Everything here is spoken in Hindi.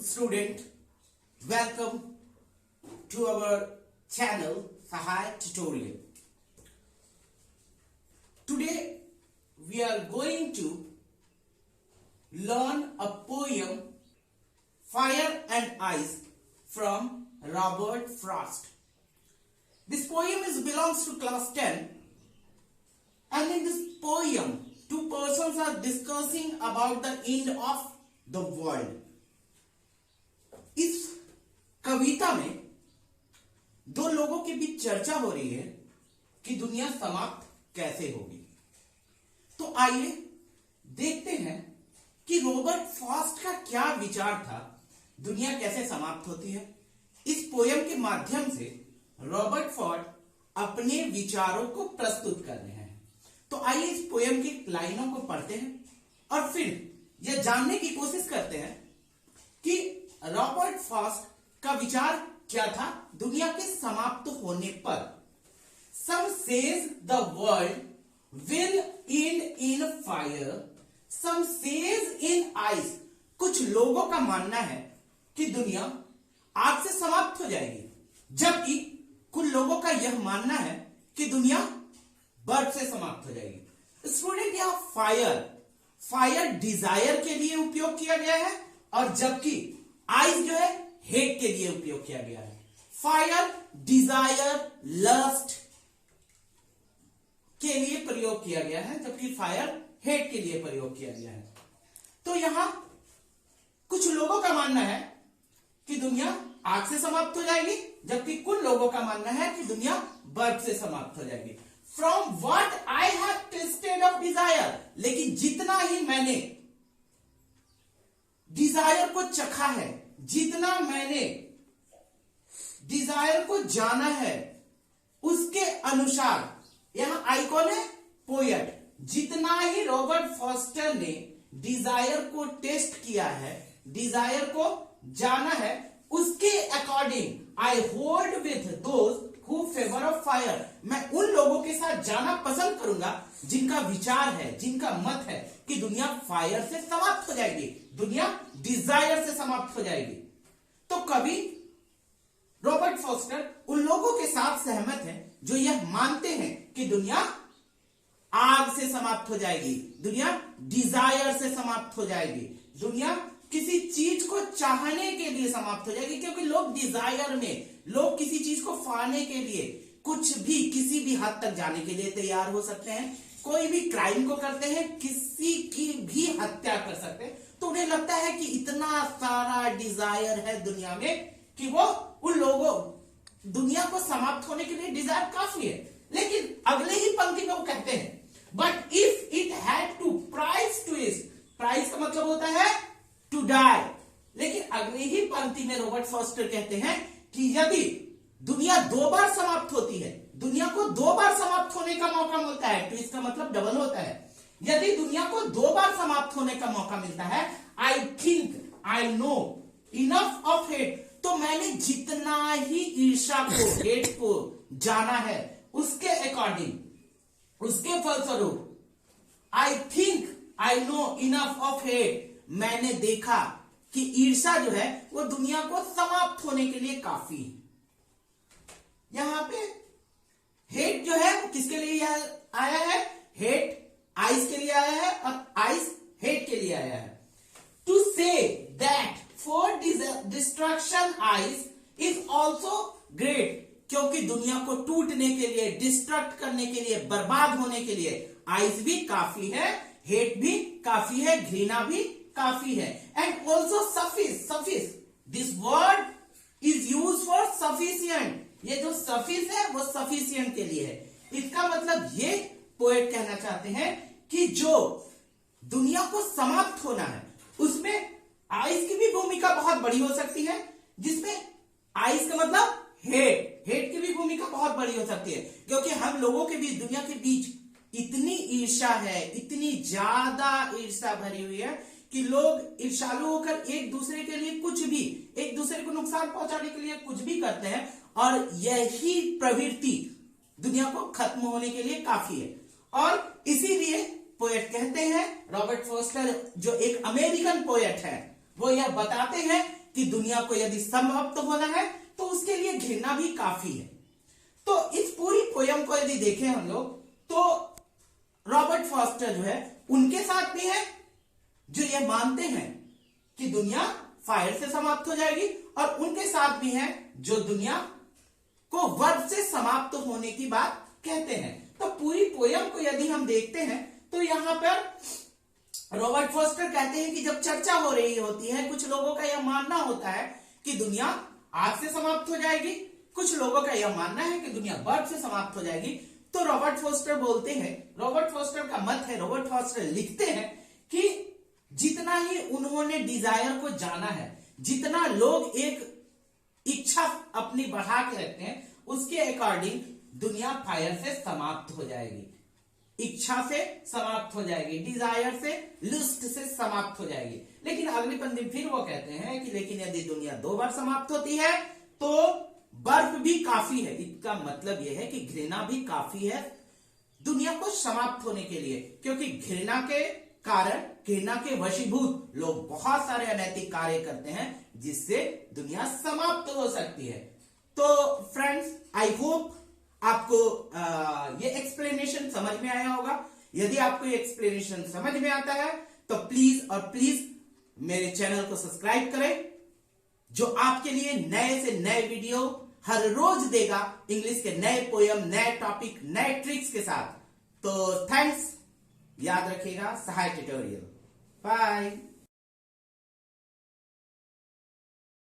student, welcome to our channel Sahai Tutorial. Today we are going to learn a poem Fire and Ice from Robert Frost. This poem belongs to class 10, and in this poem two persons are discussing about the end of the world. इस कविता में दो लोगों के बीच चर्चा हो रही है कि दुनिया समाप्त कैसे होगी। तो आइए देखते हैं कि रॉबर्ट फ्रॉस्ट का क्या विचार था, दुनिया कैसे समाप्त होती है। इस पोयम के माध्यम से रॉबर्ट फ्रॉस्ट अपने विचारों को प्रस्तुत कर रहे हैं। तो आइए इस पोयम की लाइनों को पढ़ते हैं और फिर यह जानने की कोशिश करते हैं कि रॉबर्ट फ्रॉस्ट का विचार क्या था दुनिया के समाप्त होने पर। Some says the world will end in fire, some says in ice. कुछ लोगों का मानना है कि दुनिया आग से समाप्त हो जाएगी, जबकि कुछ लोगों का यह मानना है कि दुनिया बर्फ से समाप्त हो जाएगी। स्टूडेंट, यह फायर डिजायर के लिए उपयोग किया गया है और जबकि आइस जो है हेट के लिए उपयोग किया गया है। फायर डिजायर लस्ट के लिए प्रयोग किया गया है, जबकि फायर हेट के लिए प्रयोग किया गया है। तो यहां कुछ लोगों का मानना है कि दुनिया आग से समाप्त हो जाएगी, जबकि कुछ लोगों का मानना है कि दुनिया बर्फ से समाप्त हो जाएगी। From what I have tested of desire, लेकिन जितना ही मैंने डिजायर को चखा है, जितना मैंने डिजायर को जाना है, उसके अनुसार, यहां आई कौन है? पोएट। जितना ही रॉबर्ट फ्रॉस्ट ने डिजायर को टेस्ट किया है, डिजायर को जाना है, उसके according I hold with those who favour of fire. मैं उन लोगों के साथ जाना पसंद करूंगा जिनका विचार है, जिनका मत है कि दुनिया फायर से समाप्त हो जाएगी, दुनिया डिजायर से समाप्त हो जाएगी। तो कवि रॉबर्ट फ्रॉस्ट उन लोगों के साथ सहमत है जो यह मानते हैं कि दुनिया आग से समाप्त हो जाएगी, दुनिया डिजायर से समाप्त हो जाएगी, दुनिया किसी चीज को चाहने के लिए समाप्त हो जाएगी। क्योंकि लोग डिजायर में, लोग किसी चीज को पाने के लिए कुछ भी, किसी भी हद तक जाने के लिए तैयार हो सकते हैं। कोई भी क्राइम को करते हैं, किसी की भी हत्या कर सकते हैं। तो उन्हें लगता है कि इतना सारा डिजायर है दुनिया में कि वो उन लोगों, दुनिया को समाप्त होने के लिए डिजायर काफी है। लेकिन अगले ही पंक्ति में वो कहते हैं, but if it had to price to is, price का मतलब होता है टू डाई। लेकिन अगले ही पंक्ति में रॉबर्ट फ्रॉस्ट कहते हैं कि यदि दुनिया दो बार समाप्त होती है, दुनिया को दो बार समाप्त होने का मौका मिलता है, तो इसका मतलब डबल होता है। यदि दुनिया को दो बार समाप्त होने का मौका मिलता है, I think I know enough of hate, तो मैंने जितना ही ईर्ष्या को, हेट को जाना है, उसके अकॉर्डिंग, उसके फलस्वरूप, I think I know enough of hate, मैंने देखा कि ईर्ष्या जो है वो दुनिया को समाप्त होने के लिए काफी है। यहां पे हेट जो है वो किसके लिए आया है? हेट आइस के लिए आया है और आइस हेट के लिए आया है। To say that for destruction ice is also great, क्योंकि दुनिया को टूटने के लिए, डिस्ट्रक्ट करने के लिए, बर्बाद होने के लिए आइस भी काफी है, हेट भी काफी है, घृणा भी काफी है। And also suffice, this word is use for sufficient. ये जो सफिस है वो सफिशियंट के लिए है। इसका मतलब ये पोएट कहना चाहते हैं कि जो दुनिया को समाप्त होना है, उसमें आइस की भी भूमिका बहुत बड़ी हो सकती है, जिसमें आइस का मतलब हेट की भी भूमिका बहुत बड़ी हो सकती है। क्योंकि हम लोगों के बीच, दुनिया के बीच इतनी ईर्ष्या है, इतनी ज्यादा ईर्ष्या भरी हुई है कि लोग ईर्ष्यालु होकर एक दूसरे के लिए कुछ भी, एक दूसरे को नुकसान पहुंचाने के लिए कुछ भी करते हैं, और यही प्रवृत्ति दुनिया को खत्म होने के लिए काफी है। और इसीलिए पोएट कहते हैं, रॉबर्ट फ्रॉस्ट जो एक अमेरिकन पोएट है, वो यह बताते हैं कि दुनिया को यदि समाप्त होना है तो उसके लिए घृणा भी काफी है। तो इस पूरी पोयम को यदि देखें हम लोग तो रॉबर्ट फॉस्टर जो है उनके साथ भी है जो ये मानते हैं कि दुनिया फायर से समाप्त हो जाएगी, और उनके साथ भी है जो दुनिया को वर्ब से समाप्त होने की बात कहते हैं। तो पूरी पोयम को यदि हम देखते हैं तो यहां पर रॉबर्ट फॉस्टर कहते हैं कि जब चर्चा हो रही होती है, कुछ लोगों का यह मानना होता है कि दुनिया आग से समाप्त हो जाएगी, कुछ लोगों का यह मानना है कि दुनिया बर्फ से समाप्त हो जाएगी। तो रॉबर्ट फॉस्टर बोलते हैं, रॉबर्ट फॉस्टर का मत है, रॉबर्ट फॉस्टर लिखते हैं कि जितना ही उन्होंने डिजायर को जाना है, जितना लोग एक इच्छा अपनी बढ़ा के रखते हैं, उसके अकॉर्डिंग दुनिया फायर से समाप्त हो जाएगी, इच्छा से समाप्त हो जाएगी, डिजायर से, लुस्ट से समाप्त हो जाएगी। लेकिन अगली पंक्ति फिर वो कहते हैं कि लेकिन यदि दुनिया 2 बार समाप्त होती है तो बर्फ भी काफी है। इसका मतलब यह है कि घृणा भी काफी है दुनिया को समाप्त होने के लिए, क्योंकि घृणा के कारण, घृणा के वशीभूत लोग बहुत सारे अनैतिक कार्य करते हैं जिससे दुनिया समाप्त हो सकती है। तो फ्रेंड्स, आई होप आपको ये एक्सप्लेनेशन समझ में आया होगा। यदि आपको ये एक्सप्लेनेशन समझ में आता है तो प्लीज और प्लीज मेरे चैनल को सब्सक्राइब करें, जो आपके लिए नए से नए वीडियो हर रोज देगा, इंग्लिश के नए पोयम, नए टॉपिक, नए ट्रिक्स के साथ। तो थैंक्स, याद रखिएगा, सहाय ट्यूटोरियल। बाय।